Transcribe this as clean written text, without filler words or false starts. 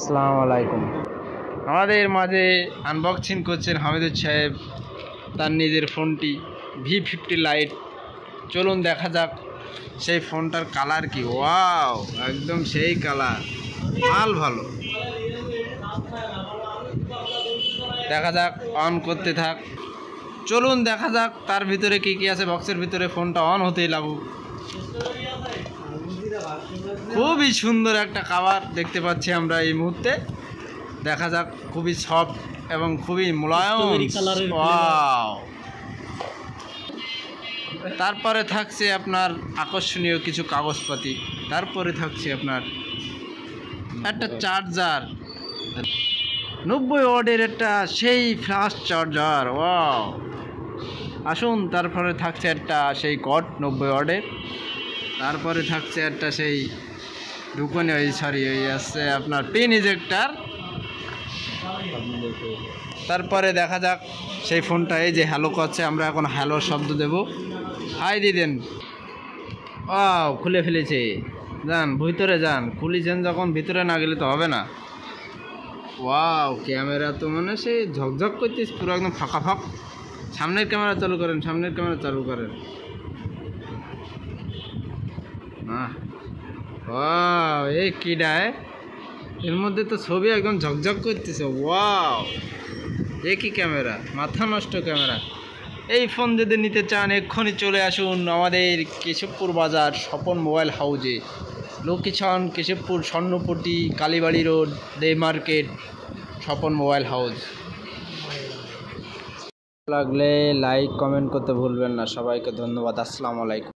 আসসালামু আলাইকুম। আমাদের মাঝে আনবক্সিং করছেন হামিদুর সাহেব তার নিজের ফোনটি V50 লাইট। চলুন দেখা যাক সেই ফোনটার কালার কি। ওয়াও, একদম সেই কালার, মাল ভালো। দেখা যাক, অন করতে থাক। চলুন দেখা যাক তার ভিতরে কি কি আছে বক্সের ভিতরে। ফোনটা অন হতেই লাগুক। খুবই সুন্দর একটা কাভার দেখতে পাচ্ছি আমরা এই মুহূর্তে। দেখা যাক, খুবই সফট এবং খুবই মোলায়েম। ওয়াও, তারপরে থাকছে আপনার আকর্ষণীয় কিছু কাগজপাতি। তারপরে থাকছে আপনার একটা চার্জার, 90 ওয়াটের একটা সেই ফাস্ট চার্জার। ওয়াও, আসুন। তারপরে থাকছে একটা সেই কট 90 ওয়াটের। তারপরে থাকছে একটা সেই ঢুকনি, ওই আছে আপনার পিন ইজেক্টার। তারপরে দেখা যাক সেই ফোনটা, এই যে হ্যালো করছে, আমরা এখন হ্যালো শব্দ দেব। High the then. ওয়াও, খুলে ফেলেছে। যান ভিতরে যান, খুলেছেন যখন, ভিতরে না গেলে তো হবে না। ওয়াও, ক্যামেরা তো মানে সেই ঝকঝক করতেছে, পুরো একদম ফাঁকা ফাঁক। সামনের ক্যামেরা চালু করেন, সামনের ক্যামেরা চালু করেন। ওয়াও, এই কিডায়, এর মধ্যে তো ছবি একদম ঝকঝক করতেছে। ওয়াও, এ কি ক্যামেরা, মাথা নষ্ট ক্যামেরা। এই ফোন যদি নিতে চান এক্ষুনি চলে আসুন আমাদের কেশবপুর বাজার স্বপন মোবাইল হাউজে। Location Keshabpur Swarnapatti, Kalibari road, day market, Swapan mobile house. লাগলে লাইক কমেন্ট করতে ভুলবেন না। সবাইকে ধন্যবাদ। আসসালামু আলাইকুম।